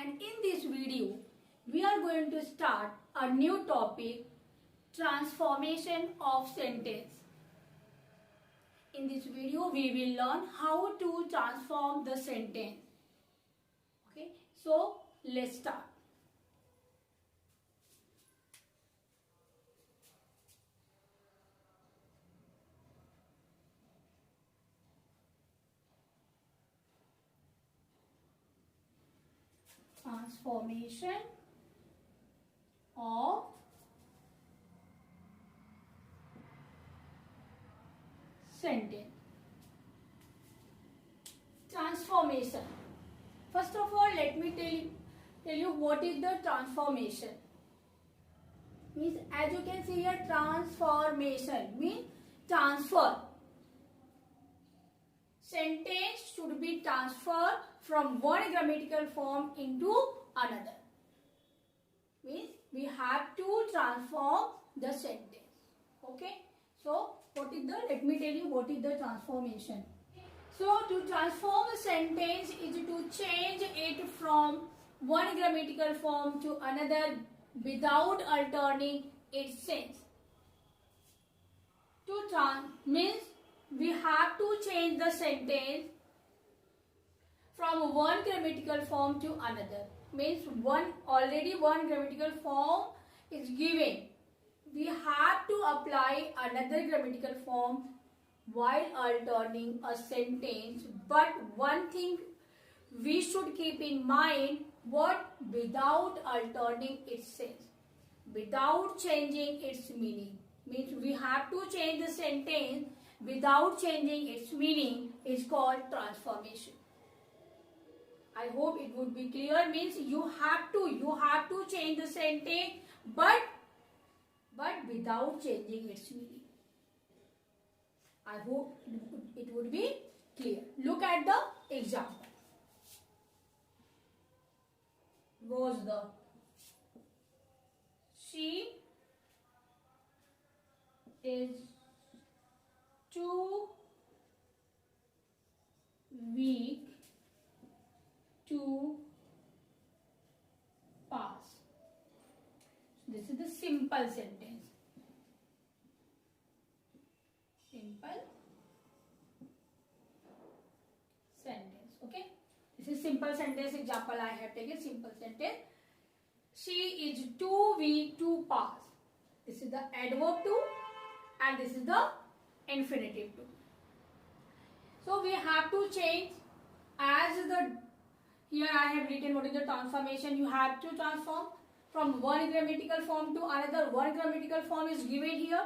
and in this video we are going to start a new topic, transformation of sentence. In this video we will learn how to transform the sentence. Okay, so let's start. Transformation of sentence. Transformation. First of all, let me tell you what is the transformation. Means, as you can see here, transformation means transfer. Sentence should be transferred from one grammatical form into another. Means we have to transform the sentence. Okay. So let me tell you what is the transformation. So to transform a sentence is to change it from one grammatical form to another without altering its sense. Means we have to change the sentence from one grammatical form to another. Means already one grammatical form is given. We have to apply another grammatical form while altering a sentence. But one thing we should keep in mind, without altering its sense, without changing its meaning. Means we have to change the sentence without changing its meaning is called transformation. I hope it would be clear. Means you have to change the sentence but without changing its meaning. I hope it would be clear. Look at the example. Was the she is too weak to pass. This is the simple sentence. Simple sentence. Okay. This is simple sentence example I have taken. Simple sentence. She is too weak to pass. This is the adverb to and this is the infinitive to. So we have to change here I have written what is the transformation. You have to transform from one grammatical form to another. One grammatical form is given here.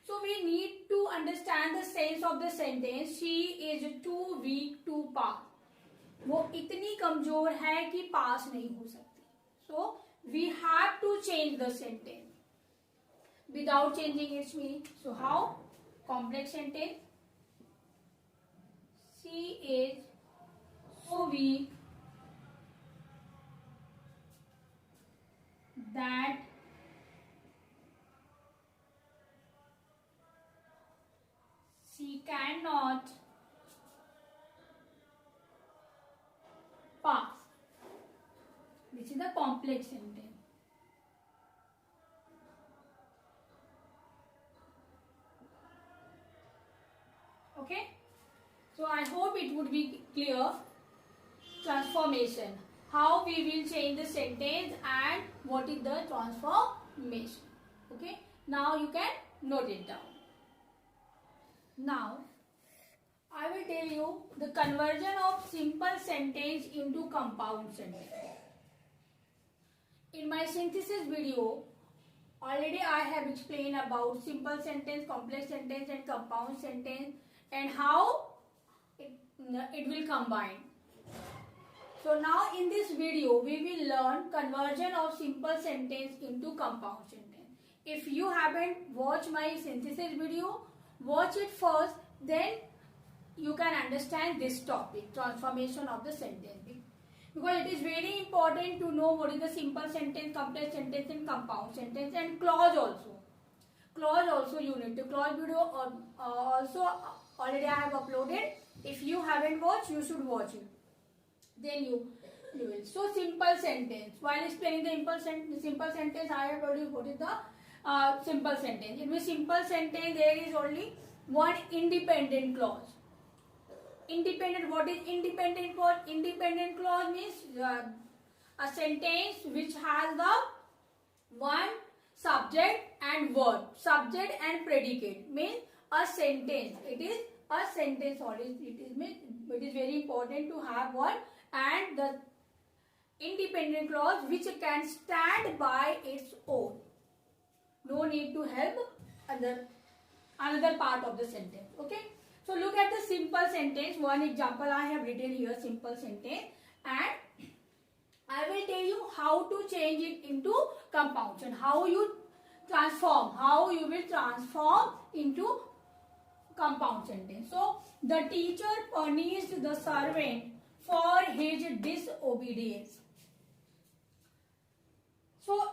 So we need to understand the sense of the sentence. She is too weak to pass. वो इतनी कमजोर है कि पास नहीं हो सकती. So we have to change the sentence without changing its meaning. So how? Complex sentence. She is so weak that she cannot pass. This is the complex sentence. Okay. So I hope it would be clear. Transformation. How we will change the sentence and what is the transformation. Okay. Now you can note it down. Now I will tell you the conversion of simple sentence into compound sentence. In my synthesis video, already I have explained about simple sentence, complex sentence and compound sentence and how it will combine. So now in this video we will learn conversion of simple sentence into compound sentence. If you haven't watched my synthesis video, watch it first, then you can understand this topic, transformation of the sentence. Because it is very important to know what is the simple sentence, complex sentence and compound sentence and clause also. Clause also you need to. Clause video also already I have uploaded. If you haven't watched, you should watch it. Then You will. So simple sentence. While explaining the simple sentence, I have told you what is the simple sentence. In which simple sentence there is only one independent clause. Independent. What is independent clause? Independent clause means a sentence which has the one subject and verb, subject and predicate. Means a sentence. It is a sentence. It is very important to have one, and the independent clause which can stand by its own. No need to help another part of the sentence. Okay. So look at the simple sentence. One example I have written here, simple sentence, and I will tell you how to change it into compound sentence. How you will transform into compound sentence. So the teacher punished the servant for his disobedience. So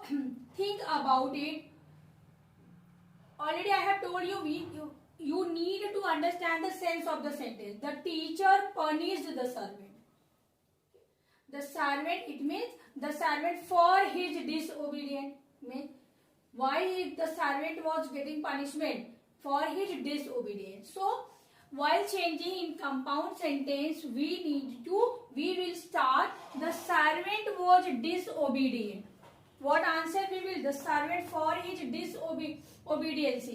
think about it. Already I have told you, you need to understand the sense of the sentence. The teacher punished the servant. The servant, it means the servant for his disobedience. Means why the servant was getting punishment? For his disobedience. So while changing in compound sentence, we will start the servant was disobedient. What answer we will? The servant for his disobedience.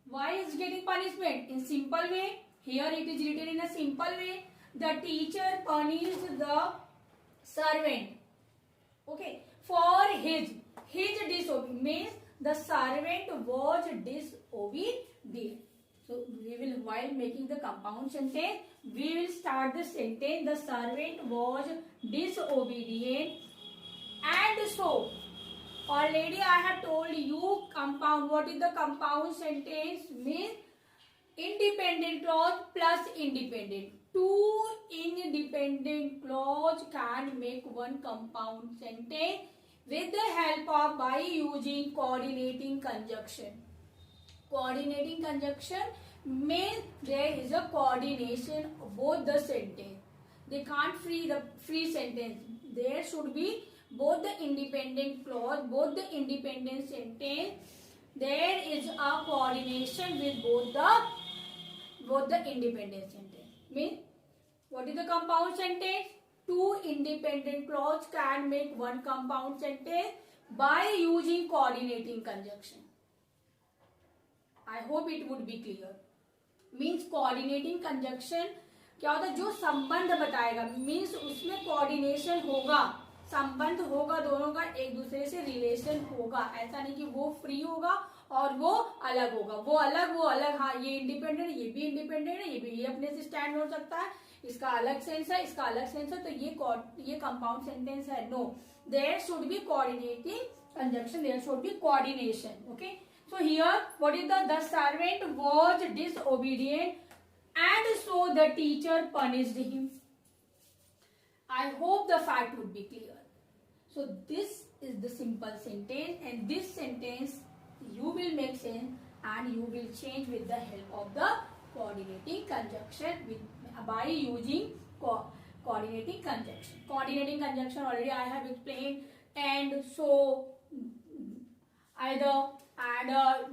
Why is getting punishment? In simple way. Here it is written in a simple way. The teacher punished the servant. Okay. For his disobedience means the servant was disobedient. So we will, while making the compound sentence, we will start the sentence. The servant was disobedient, and so already I have told you compound. What is the compound sentence? Means independent clause plus independent. Two independent clause can make one compound sentence with the help of by using coordinating conjunction. Coordinating conjunction means there is a coordination of both the sentence. They can't free sentence. There should be both the independent clause, both the independent sentence. There is a coordination with both the independent sentence. Means what is the compound sentence? Two independent clause can make one compound sentence by using coordinating conjunction. I hope it would be clear. Means coordinating conjunction क्या होता है? जो संबंध बताएगा. Means उसमें coordination होगा, संबंध होगा, दोनों का एक दूसरे से रिलेशन होगा. ऐसा नहीं कि वो फ्री होगा और वो अलग होगा. वो अलग. हाँ, ये इंडिपेंडेंट, ये भी इंडिपेंडेंट है, ये अपने से स्टैंड हो सकता है, इसका अलग सेंस है, इसका अलग सेंस है, तो ये कंपाउंड सेंटेंस है. No, there should be coordinating conjunction, there should be coordination. Okay. So here, what is the servant was disobedient, and so the teacher punished him. I hope the fact would be clear. So this is the simple sentence, and this sentence you will make sense and you will change with the help of the coordinating conjunction by using coordinating conjunction. Coordinating conjunction already I have explained, and so, either, and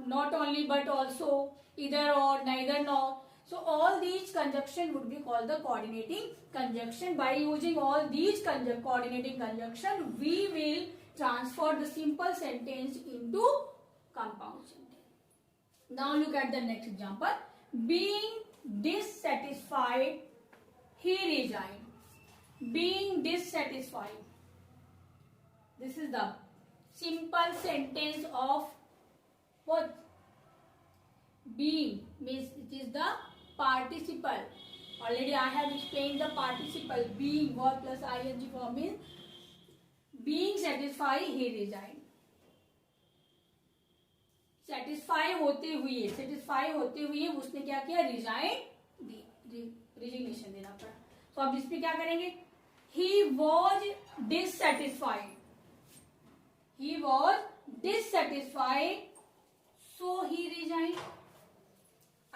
not only but also, either or, neither nor. So all these conjunction would be called the coordinating conjunction. By using all these coordinating conjunction, we will transfer the simple sentence into compound sentence. Now look at the next example. Being dissatisfied, he resigned. Being dissatisfied. This is the simple sentence of what? Being means it is the participle. Already I have explained the participle. Being, verb plus ing form means being satisfied, he resigned. satisfy होते हुए उसने क्या किया? Resign दी, resignation देना पड़ा. तो अब इसमें क्या करेंगे? He was dissatisfied. He was dissatisfied, so he resigned.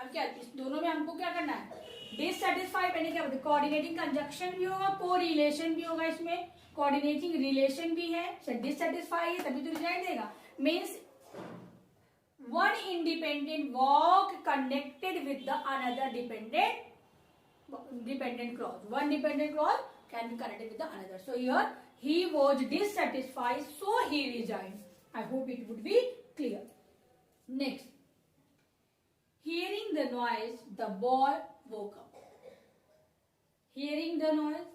अब क्या, इस दोनों में हमको क्या करना है? डिससेटिस्फाइड मैंने क्या बताया, कोऑर्डिनेटिंग कंजक्शन भी होगा, कोरिलेशन भी होगा, इसमें कोऑर्डिनेटिंग रिलेशन भी है, डिससेटिस्फाई है तभी तो रिजल्ट देगा। Means one independent walk connected with the another dependent clause. One dependent clause can be connected with the another. So here he was dissatisfied, so he resigned. I hope it would be clear. Next, hearing the noise, the boy woke up. Hearing the noise,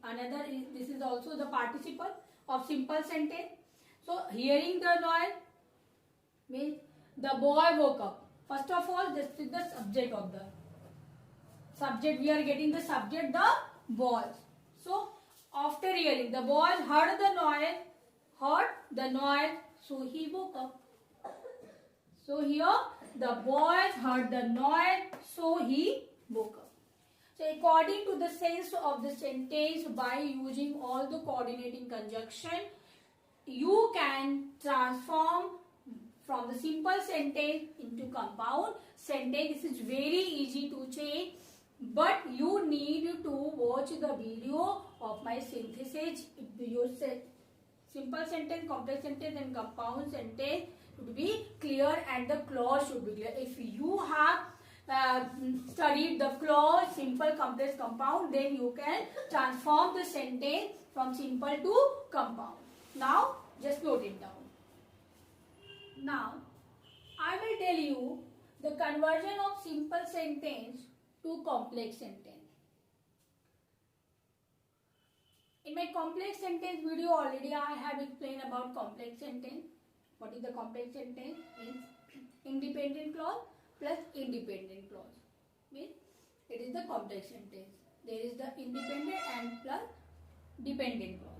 another this is also the participle of simple sentence. So hearing the noise means the boy woke up. First of all, this is the subject of the subject. We are getting the subject, the boy. So after hearing, the boy heard the noise, so he woke up. So here the boy heard the noise, so he woke up. So according to the sense of the sentence, by using all the coordinating conjunction, you can transform from the simple sentence into compound sentence. This is very easy to change, but you need to watch the video of my synthesis. Your simple sentence, complex sentence and compound sentence should be clear and the clause should be clear. If you have studied the clause, simple, complex, compound, then you can transform the sentence from simple to compound. Now just note it down. Now, I will tell you the conversion of simple sentence to complex sentence. In my complex sentence video already I have explained about complex sentence. What is the complex sentence? Means independent clause plus independent clause. Means it is the complex sentence. There is the independent and plus dependent clause.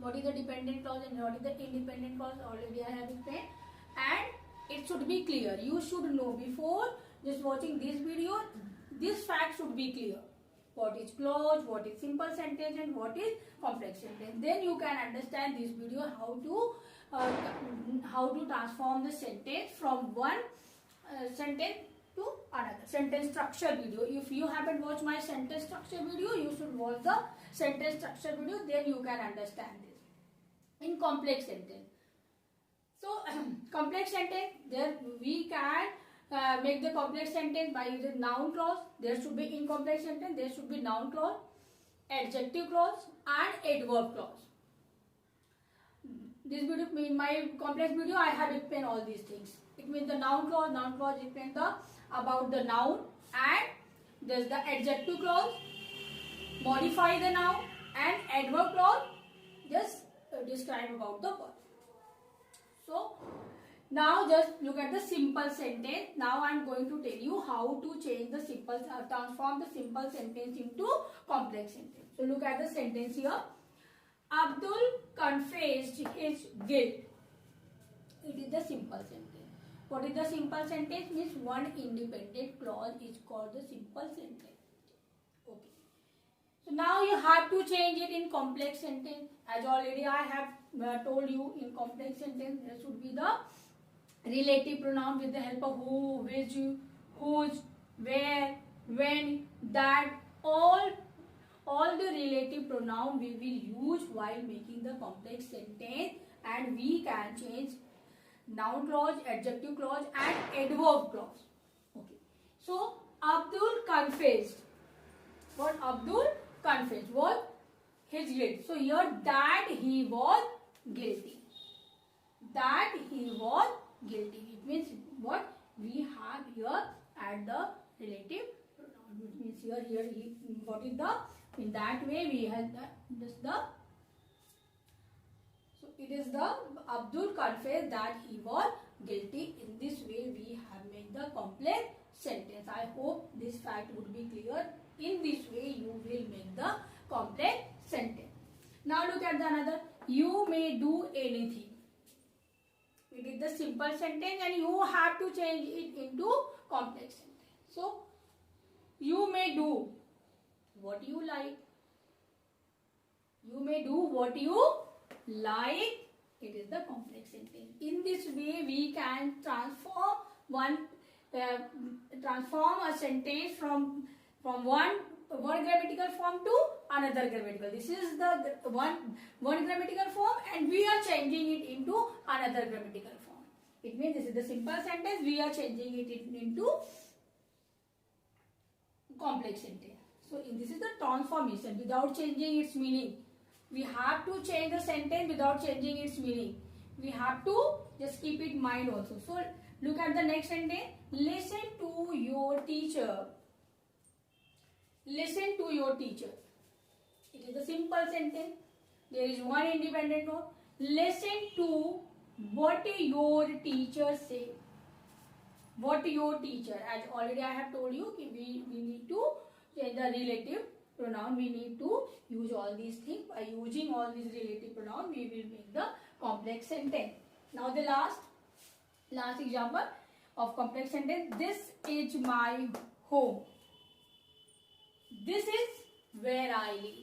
What is the dependent clause and what is the independent clause? Already I have explained, and it should be clear. You should know before just watching this video. This fact should be clear. What is clause, what is simple sentence, and what is complex sentence. Then you can understand this video how to transform the sentence from one sentence to another. Sentence structure video. If you haven't watched my sentence structure video, you should watch the sentence structure video. Then you can understand this. In complex sentence, so complex sentence, there we can make the complex sentence by using noun clause. There should be in complex sentence, there should be noun clause, adjective clause and adverb clause. This video, in my complex video, I have explained all these things. It means the noun clause explains about the noun, and there's the adjective clause, modify the noun, and adverb clause just describe about the word. So now just look at the simple sentence. Now I am going to tell you how to change the simple, transform the simple sentence into complex sentence. So look at the sentence here. Abdul confessed his guilt. It is the simple sentence. What is the simple sentence? Means one independent clause is called the simple sentence. Okay. So now you have to change it in complex sentence. As already I have told you, in complex sentence there should be the relative pronoun with the help of who, which, whose, where, when, that. All the relative pronoun we will use while making the complex sentence, and we can change noun clause, adjective clause and adverb clause. Okay. So Abdul confessed. What Abdul confessed was his guilt. So here that he was guilty. That he was guilty. It means what we have here at the relative pronoun. It means here he, what is the, in that way we have so it is the Abdul confessed that he was guilty. In this way we have made the complex sentence. I hope this fact would be clear. In this way you will make the complex sentence. Now look at the another. You may do anything. It is the simple sentence and you have to change it into complex sentence. So you may do what you like. You may do what you like. It is the complex sentence. In this way we can transform one transform a sentence from one grammatical form to another grammatical. This is the one grammatical form, and we are changing it into another grammatical form. It means this is the simple sentence, we are changing it into complex sentence. So this is the transformation without changing its meaning. We have to change the sentence without changing its meaning. We have to just keep it in mind also. So look at the next sentence. Listen to your teacher. Listen to your teacher. It is a simple sentence. There is one independent verb. Listen to what your teacher say. What your teacher. As already I have told you, we need to change the relative pronoun. We need to use all these things. By using all these relative pronoun, we will make the complex sentence. Now the last example of complex sentence. This is my home. This is where I live.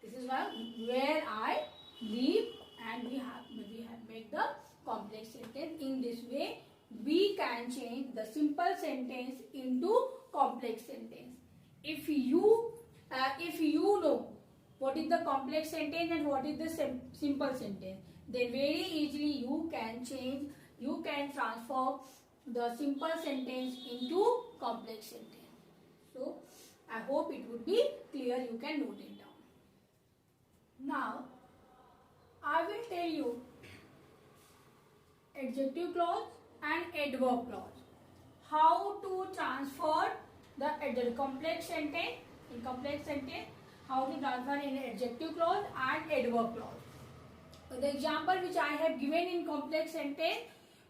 This is where I live, and we have made the complex sentence. In this way, we can change the simple sentence into complex sentence. If you know what is the complex sentence and what is the simple sentence, then very easily you can transform the simple sentence into complex sentence. So I hope it would be clear. You can note it down. Now I will tell you adjective clause and adverb clause. How to transfer the complex sentence in complex sentence. How to transfer in adjective clause and adverb clause. The example which I have given in complex sentence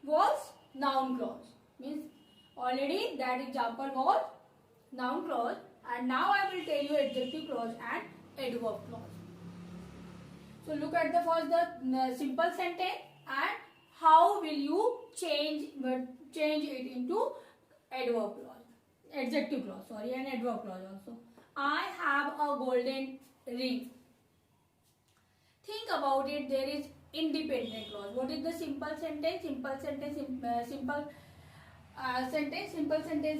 was noun clause. Means already that example was noun clause, and now I will tell you adjective clause and adverb clause. So look at the first the simple sentence and how will you change it into adverb clause, adjective clause, sorry, and adverb clause also. I have a golden ring. Think about it. There is independent clause. What is the simple sentence? Simple sentence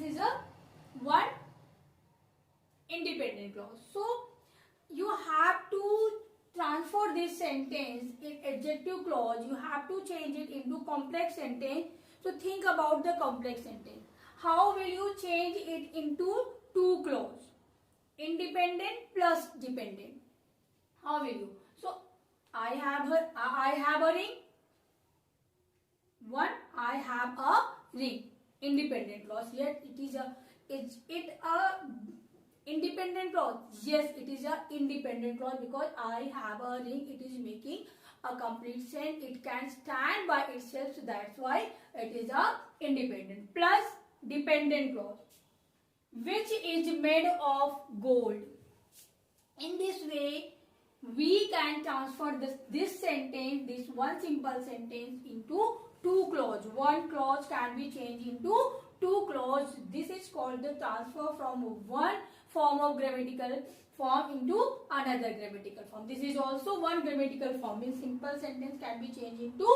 is a one independent clause. So you have to transfer this sentence in adjective clause. You have to change it into complex sentence. So think about the complex sentence. How will you change it into two clause? Independent plus dependent. How will you? So I have a ring. One, I have a ring. Independent clause. Yet is it a independent clause? Yes, it is a independent clause because I have a ring. It is making a complete sentence. It can stand by itself. So that's why it is a independent. Plus dependent clause, which is made of gold. In this way, we can transfer this sentence, this one simple sentence, into two clause. One clause can be changed into two clause. This is called the transfer from one form of grammatical form into another grammatical form. This is also one grammatical form. Means simple sentence can be changed into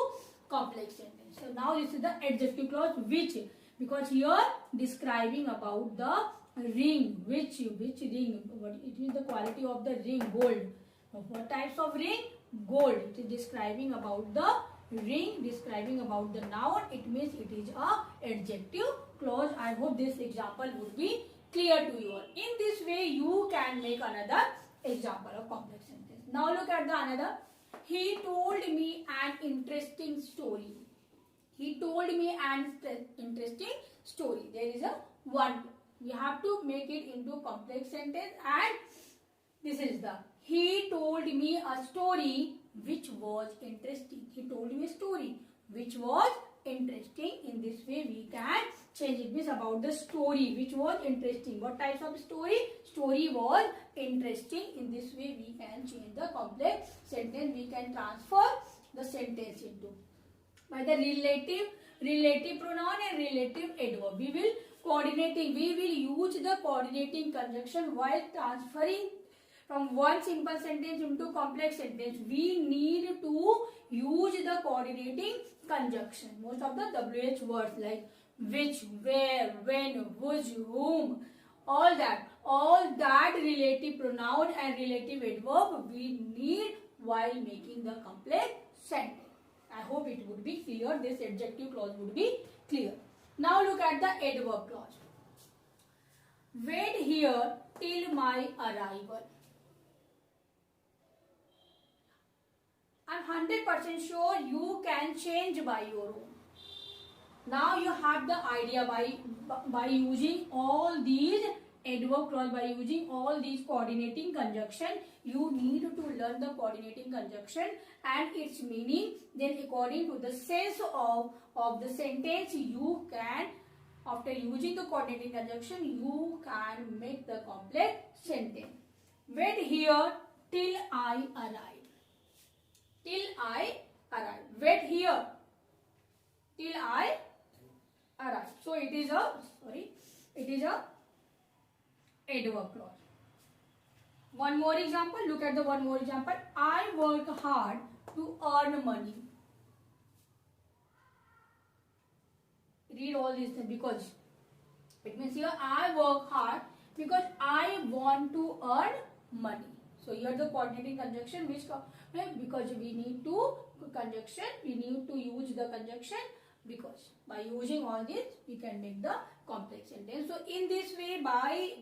complex sentence. So now this is the adjective clause, which, because here describing about the ring. Which ring? What it is the quality of the ring? Gold. What types of ring? Gold. It is describing about the ring, describing about the noun. It means it is a adjective clause. I hope this example would be clear to you all. In this way, you can make another example of complex sentence. Now look at the another. He told me an interesting story. He told me an interesting story. There is a one. We have to make it into complex sentence, and this is the he told me a story which was interesting. He told me a story which was interesting. In this way, we can change it. Means about the story which was interesting. What types of story? Story was interesting. In this way, we can change the complex sentence. We can transfer the sentence into by the relative pronoun and relative adverb. We will use the coordinating conjunction while transferring from one simple sentence into complex sentence. We need to use the coordinating conjunction. Most of the WH words like which, where, when, which, whom, all that relative pronoun and relative adverb we need while making the complex sentence. I hope it would be clear. This adjective clause would be clear. Now look at the adverb clause. Wait here till my arrival. I'm 100% sure you can change by your own. Now you have the idea by using all these adverb clause, by using all these coordinating conjunction. You need to learn the coordinating conjunction and its meaning. Then according to the sense of the sentence, you can, after using the coordinating conjunction, you can make the complex sentence. Wait here till I arrive. Till I arrive. Wait here till I arrive. So it is a adverb clause. One more example. Look at the one more example. I work hard to earn money. Read all these things because it means here I work hard because I want to earn money. So here the coordinating conjunction which because we need to use the conjunction because by using all this we can make the complex sentence. So in this way, by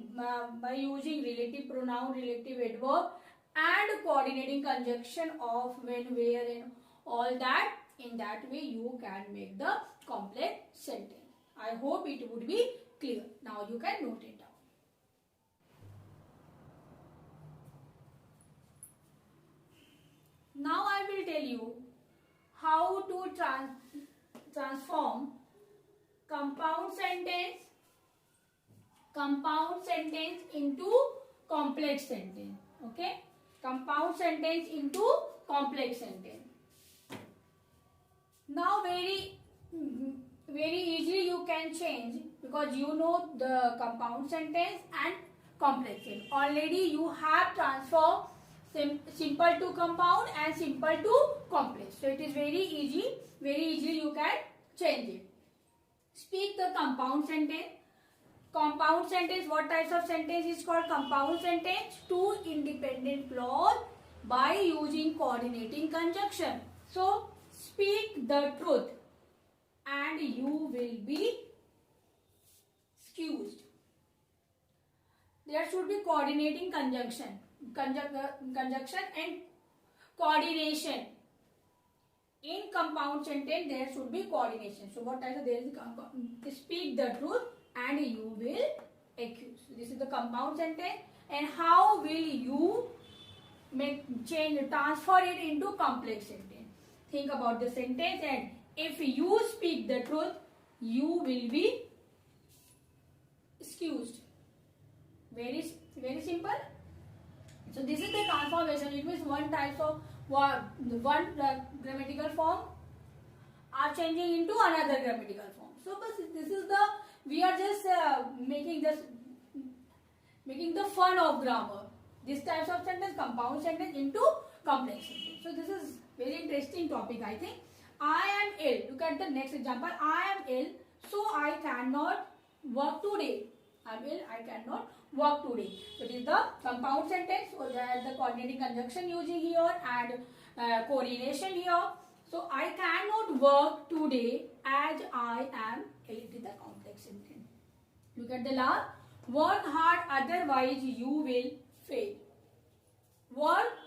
using relative pronoun, relative adverb and coordinating conjunction of when, where and all that, in that way you can make the complex sentence. I hope it would be clear. Now you can note it down. Now I will tell you how to transform compound sentence into complex sentence. Okay, compound sentence into complex sentence. Now very easily you can change because you know the compound sentence and complex sentence. Already you have transformed simple to compound and simple to complex. So it is very easy. Very easily you can change it. Speak the compound sentence. Compound sentence, what types of sentence is called compound sentence? Two independent clause by using coordinating conjunction. So speak the truth and you will be excused. There should be coordinating conjunction and coordination. In compound sentence there should be coordination. So what type of there is speak the truth and you will accuse. This is the compound sentence. And how will you transfer it into complex sentence? Think about the sentence, and if you speak the truth, you will be excused. Very simple. So this is the transformation. It means one grammatical form are changing into another grammatical form. So this is we are just making the fun of grammar. This types of sentence, compound sentence into complex sentence. So this is very interesting topic, I think. I am ill. Look at the next example. I am ill, so I cannot work today. I am ill, I cannot work today. So it is the compound sentence. So there is the coordinating conjunction using here and correlation here. So I cannot work today as I am ill. It is the complex sentence. Look at the last. Work hard, otherwise you will fail. Work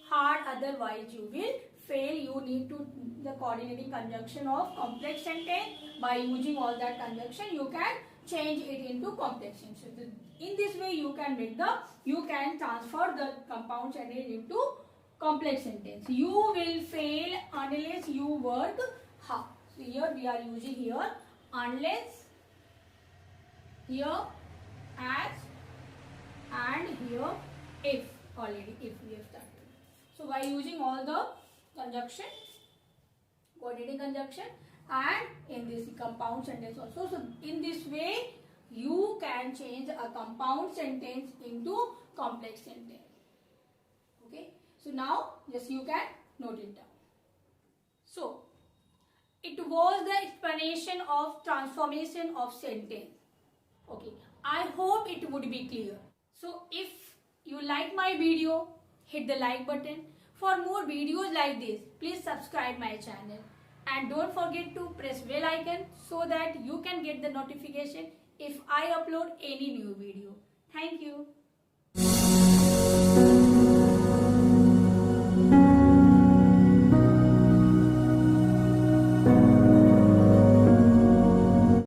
hard, otherwise you will fail. You need to the coordinating conjunction of complex sentence. By using all that conjunction, you can change it into complex sentence. So in this way, you can transfer the compound sentence into complex sentence. You will fail unless you work hard. So here we are using here unless, here as, and here if. Already if we have started. So by using all the conjunction, coordinating conjunction, and in this compound sentence also. So in this way you can change a compound sentence into complex sentence. Okay. So now just you can note it down. So it was the explanation of transformation of sentence. Okay, I hope it would be clear. So if you like my video, hit the like button. For more videos like this, please subscribe my channel. And don't forget to press bell icon so that you can get the notification if I upload any new video. Thank you.